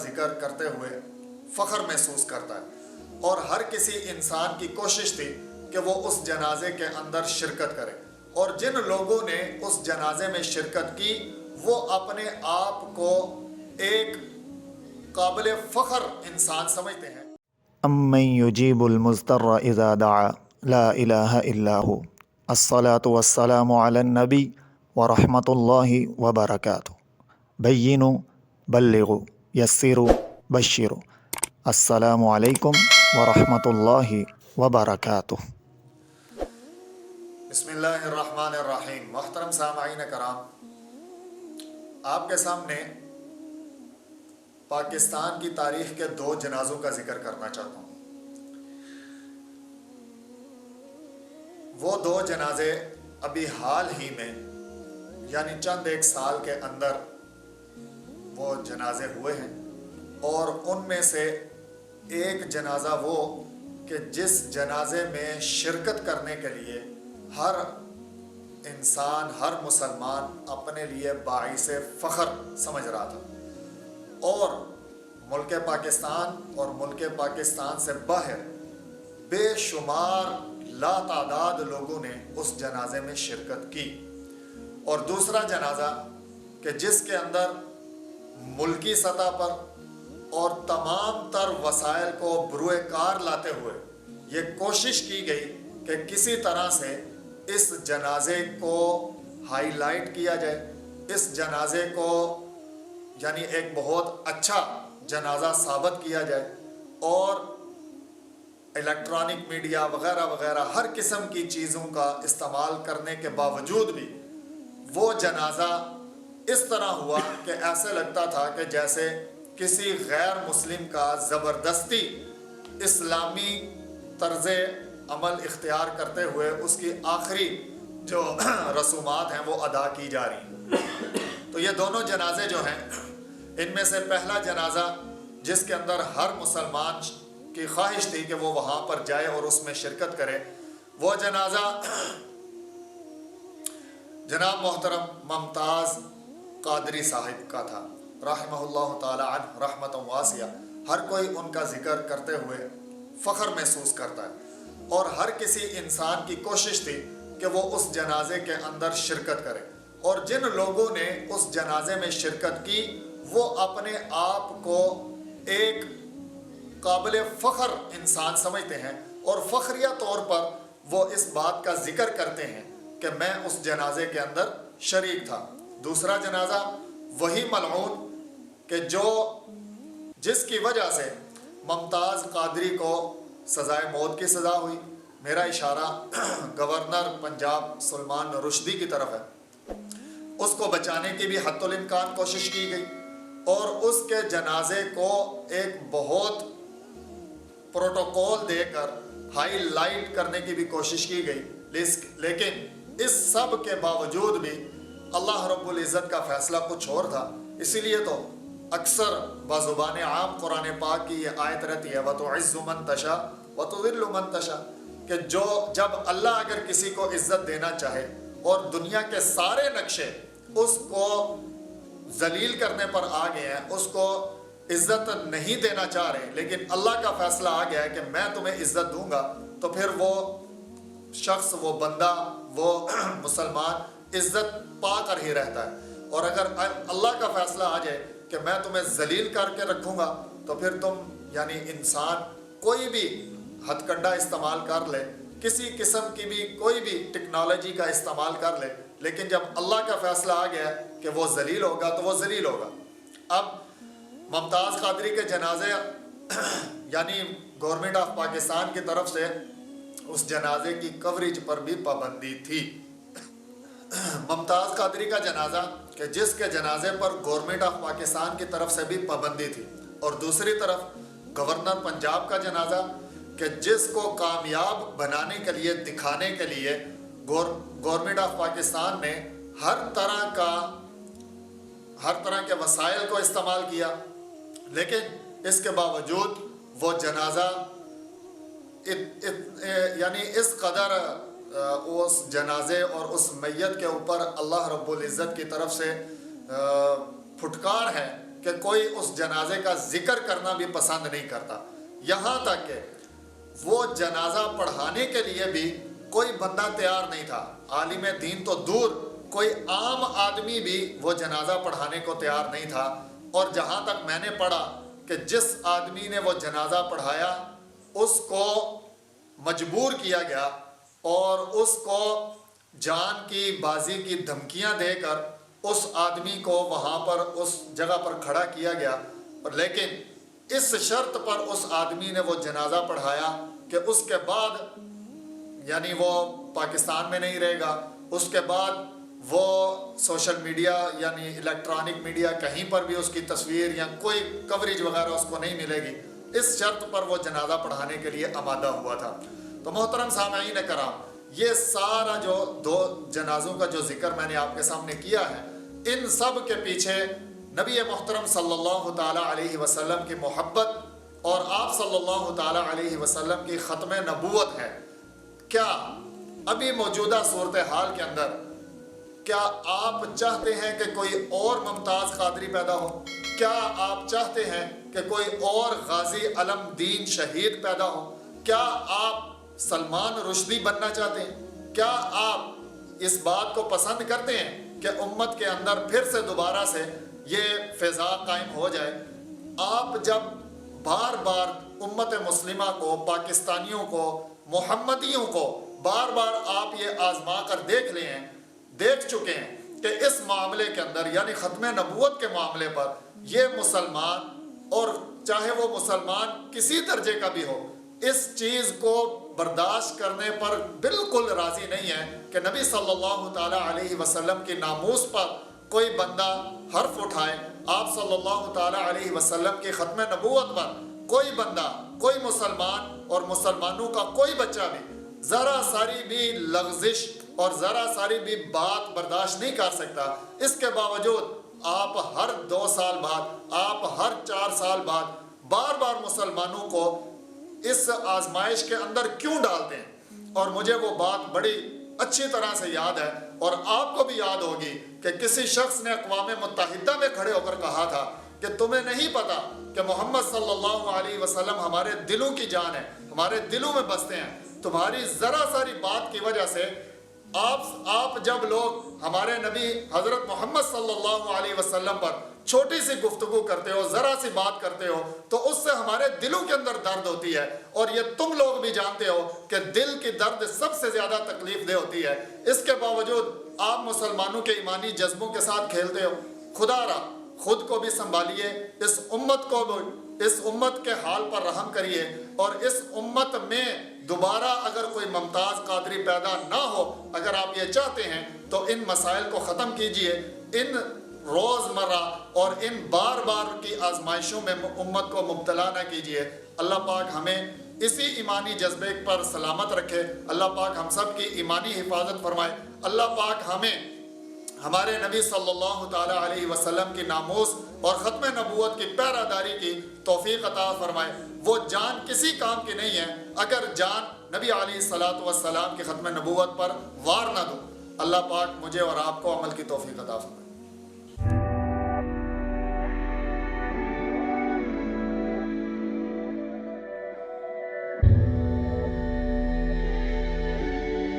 ذکر کرتے ہوئے فخر محسوس کرتا ہے، اور ہر کسی انسان کی کوشش تھی کہ وہ اس جنازے کے اندر شرکت کرے، اور جن لوگوں نے اس جنازے میں شرکت کی وہ اپنے آپ کو ایک قابل فخر انسان سمجھتے ہیں۔ امن یجیب المضطر اذا دعا لا الہ الا ہو، الصلاۃ والسلام علی النبی ورحمۃ اللہ وبرکاتہ، بینوا بلغوا یسروا بشروا، السلام علیکم ورحمۃ اللہ وبرکاتہ۔ بسم اللہ الرحمن الرحیم۔ محترم سامعین کرام، آپ کے سامنے پاکستان کی تاریخ کے 2 جنازوں کا ذکر کرنا چاہتا ہوں۔ وہ 2 جنازے ابھی حال ہی میں یعنی چند ایک سال کے اندر وہ جنازے ہوئے ہیں، اور ان میں سے ایک جنازہ وہ کہ جس جنازے میں شرکت کرنے کے لیے ہر انسان، ہر مسلمان اپنے لیے باعث فخر سمجھ رہا تھا، اور ملک پاکستان اور ملک پاکستان سے باہر بے شمار لا تعداد لوگوں نے اس جنازے میں شرکت کی۔ اور دوسرا جنازہ کہ جس کے اندر ملکی سطح پر اور تمام تر وسائل کو بروئے کار لاتے ہوئے یہ کوشش کی گئی کہ کسی طرح سے اس جنازے کو ہائی لائٹ کیا جائے، اس جنازے کو یعنی ایک بہت اچھا جنازہ ثابت کیا جائے، اور الیکٹرانک میڈیا وغیرہ وغیرہ ہر قسم کی چیزوں کا استعمال کرنے کے باوجود بھی وہ جنازہ اس طرح ہوا کہ ایسے لگتا تھا کہ جیسے کسی غیر مسلم کا زبردستی اسلامی طرز عمل اختیار کرتے ہوئے اس کی آخری جو رسومات ہیں وہ ادا کی جا رہی ہیں۔ تو یہ دونوں جنازے جو ہیں، ان میں سے پہلا جنازہ جس کے اندر ہر مسلمان کی خواہش تھی کہ وہ وہاں پر جائے اور اس میں شرکت کرے، وہ جنازہ جناب محترم ممتاز قادری صاحب کا تھا، رحمہ اللہ تعالی عنہ رحمۃ واسعہ۔ ہر کوئی ان کا ذکر کرتے ہوئے فخر محسوس کرتا ہے، اور ہر کسی انسان کی کوشش تھی کہ وہ اس جنازے کے اندر شرکت کرے، اور جن لوگوں نے اس جنازے میں شرکت کی وہ اپنے آپ کو ایک قابل فخر انسان سمجھتے ہیں، اور فخریہ طور پر وہ اس بات کا ذکر کرتے ہیں کہ میں اس جنازے کے اندر شریک تھا۔ دوسرا جنازہ وہی ملعون کہ جس کی وجہ سے ممتاز قادری کو سزائے موت کی سزا ہوئی۔ میرا اشارہ گورنر پنجاب سلمان رشدی کی طرف ہے، اس کو بچانے کی بھی حتی الامکان کوشش کی گئی، اور اس کے جنازے کو ایک بہت پروٹوکول دے کر ہائی لائٹ کرنے کی بھی کوشش کی گئی، لیکن اس سب کے باوجود بھی اللہ رب العزت کا فیصلہ کچھ اور تھا۔ اسی لیے تو اکثر بزبان عام قرآن پاک کی یہ آیت رہتی ہے وَتُعِزُّ مَن تَشَاءُ وَتُذِلُّ مَن تَشَاءُ، کہ جب اللہ اگر کسی کو عزت دینا چاہے اور دنیا کے سارے نقشے اس کو ذلیل کرنے پر آ گئے ہیں، اس کو عزت نہیں دینا چاہ رہے، لیکن اللہ کا فیصلہ آ گیا ہے کہ میں تمہیں عزت دوں گا، تو پھر وہ شخص، وہ بندہ، وہ مسلمان عزت پا کر ہی رہتا ہے۔ اور اگر اللہ کا فیصلہ آ جائے کہ میں تمہیں ذلیل کر کے رکھوں گا، تو پھر تم یعنی انسان کوئی بھی ہتھ کنڈا استعمال کر لے، کسی قسم کی بھی کوئی بھی ٹیکنالوجی کا استعمال کر لے، لیکن جب اللہ کا فیصلہ آ گیا کہ وہ ذلیل ہوگا تو وہ ذلیل ہوگا۔ اب ممتاز قادری کے جنازے یعنی گورنمنٹ آف پاکستان کی طرف سے اس جنازے کی کوریج پر بھی پابندی تھی۔ ممتاز قادری کا جنازہ کہ جس کے جنازے پر گورنمنٹ آف پاکستان کی طرف سے بھی پابندی تھی، اور دوسری طرف گورنر پنجاب کا جنازہ کہ جس کو کامیاب بنانے کے لیے، دکھانے کے لیے گورنمنٹ آف پاکستان نے ہر طرح کے وسائل کو استعمال کیا، لیکن اس کے باوجود وہ جنازہ یعنی اس قدر اس جنازے اور اس میت کے اوپر اللہ رب العزت کی طرف سے پھٹکار ہے کہ کوئی اس جنازے کا ذکر کرنا بھی پسند نہیں کرتا، یہاں تک کہ وہ جنازہ پڑھانے کے لیے بھی کوئی بندہ تیار نہیں تھا، عالم دین تو دور، کوئی عام آدمی بھی وہ جنازہ پڑھانے کو تیار نہیں تھا۔ اور جہاں تک میں نے پڑھا کہ جس آدمی نے وہ جنازہ پڑھایا اس کو مجبور کیا گیا اور اس کو جان کی بازی کی دھمکیاں دے کر اس آدمی کو وہاں پر اس جگہ پر کھڑا کیا گیا، لیکن اس شرط پر اس آدمی نے وہ جنازہ پڑھایا کہ اس کے بعد یعنی وہ پاکستان میں نہیں رہے گا، اس کے بعد وہ سوشل میڈیا یعنی الیکٹرانک میڈیا کہیں پر بھی اس کی تصویر یا کوئی کوریج وغیرہ اس کو نہیں ملے گی، اس شرط پر وہ جنازہ پڑھانے کے لیے آمادہ ہوا تھا۔ تو محترم سامعین کرام، یہ سارا جو 2 جنازوں کا جو ذکر میں نے آپ کے سامنے کیا ہے، ان سب کے پیچھے نبی محترم صلی اللہ تعالیٰ علیہ وسلم کی محبت اور آپ صلی اللہ تعالیٰ علیہ وسلم کی ختم نبوت ہے۔ کیا ابھی موجودہ صورتحال کے اندر کیا آپ چاہتے ہیں کہ کوئی اور ممتاز قادری پیدا ہو؟ کیا آپ چاہتے ہیں کہ کوئی اور غازی علم دین شہید پیدا ہو؟ کیا آپ سلمان رشدی بننا چاہتے ہیں؟ کیا آپ اس بات کو پسند کرتے ہیں کہ امت کے اندر پھر سے دوبارہ سے یہ فضا قائم ہو جائے؟ آپ جب بار بار امت مسلمہ کو، پاکستانیوں کو، محمدیوں کو بار بار آپ یہ آزما کر دیکھ چکے ہیں کہ اس معاملے کے اندر یعنی ختم نبوت کے معاملے پر یہ مسلمان، اور چاہے وہ مسلمان کسی درجے کا بھی ہو، اس چیز کو برداشت کرنے پر بالکل راضی نہیں ہے کہ نبی صلی اللہ تعالیٰ علیہ وسلم کی ناموس پر کوئی بندہ حرف اٹھائے، آپ صلی اللہ تعالیٰ علیہ وسلم کی ختم نبوت پر کوئی بندہ، کوئی مسلمان اور مسلمانوں کا کوئی بچہ بھی ذرا ساری بھی لغزش اور ذرا ساری بھی بات برداشت نہیں کر سکتا۔ اس کے باوجود آپ ہر 2 سال بعد، آپ ہر 4 سال بعد بار بار مسلمانوں کو اس آزمائش کے اندر کیوں ڈالتے ہیں؟ اور مجھے وہ بات بڑی اچھی طرح سے یاد ہے، اور آپ کو بھی یاد ہوگی کہ کسی شخص نے اقوام متحدہ میں کھڑے ہو کر کہا تھا کہ تمہیں نہیں پتا کہ محمد صلی اللہ علیہ وسلم ہمارے دلوں کی جان ہے، ہمارے دلوں میں بستے ہیں، تمہاری ذرا ساری بات کی وجہ سے آپ جب لوگ ہمارے نبی حضرت محمد صلی اللہ علیہ وسلم پر چھوٹی سی گفتگو کرتے ہو، ذرا سی بات کرتے ہو، تو اس سے ہمارے دلوں کے اندر درد ہوتی ہے، اور یہ تم لوگ بھی جانتے ہو کہ دل کی درد سب سے زیادہ تکلیف دہ ہوتی ہے۔ اس کے باوجود آپ مسلمانوں کے ایمانی جذبوں کے ساتھ کھیلتے ہو۔ خدا را خود کو بھی سنبھالیے، اس امت کو بھی، اس امت کے حال پر رحم کریے، اور اس امت میں دوبارہ اگر کوئی ممتاز قادری پیدا نہ ہو، اگر آپ یہ چاہتے ہیں تو ان مسائل کو ختم کیجئے، ان روزمرہ اور ان بار بار کی آزمائشوں میں امت کو مبتلا نہ کیجئے۔ اللہ پاک ہمیں اسی ایمانی جذبے پر سلامت رکھے، اللہ پاک ہم سب کی ایمانی حفاظت فرمائے، اللہ پاک ہمیں ہمارے نبی صلی اللہ تعالیٰ علیہ وسلم کی ناموس اور ختم نبوت کی پیراداری کی توفیق عطا فرمائے۔ وہ جان کسی کام کی نہیں ہے اگر جان نبی علیہ الصلوۃ والسلام کی ختم نبوت پر وار نہ دو۔ اللہ پاک مجھے اور آپ کو عمل کی توفیق عطا فرمائے۔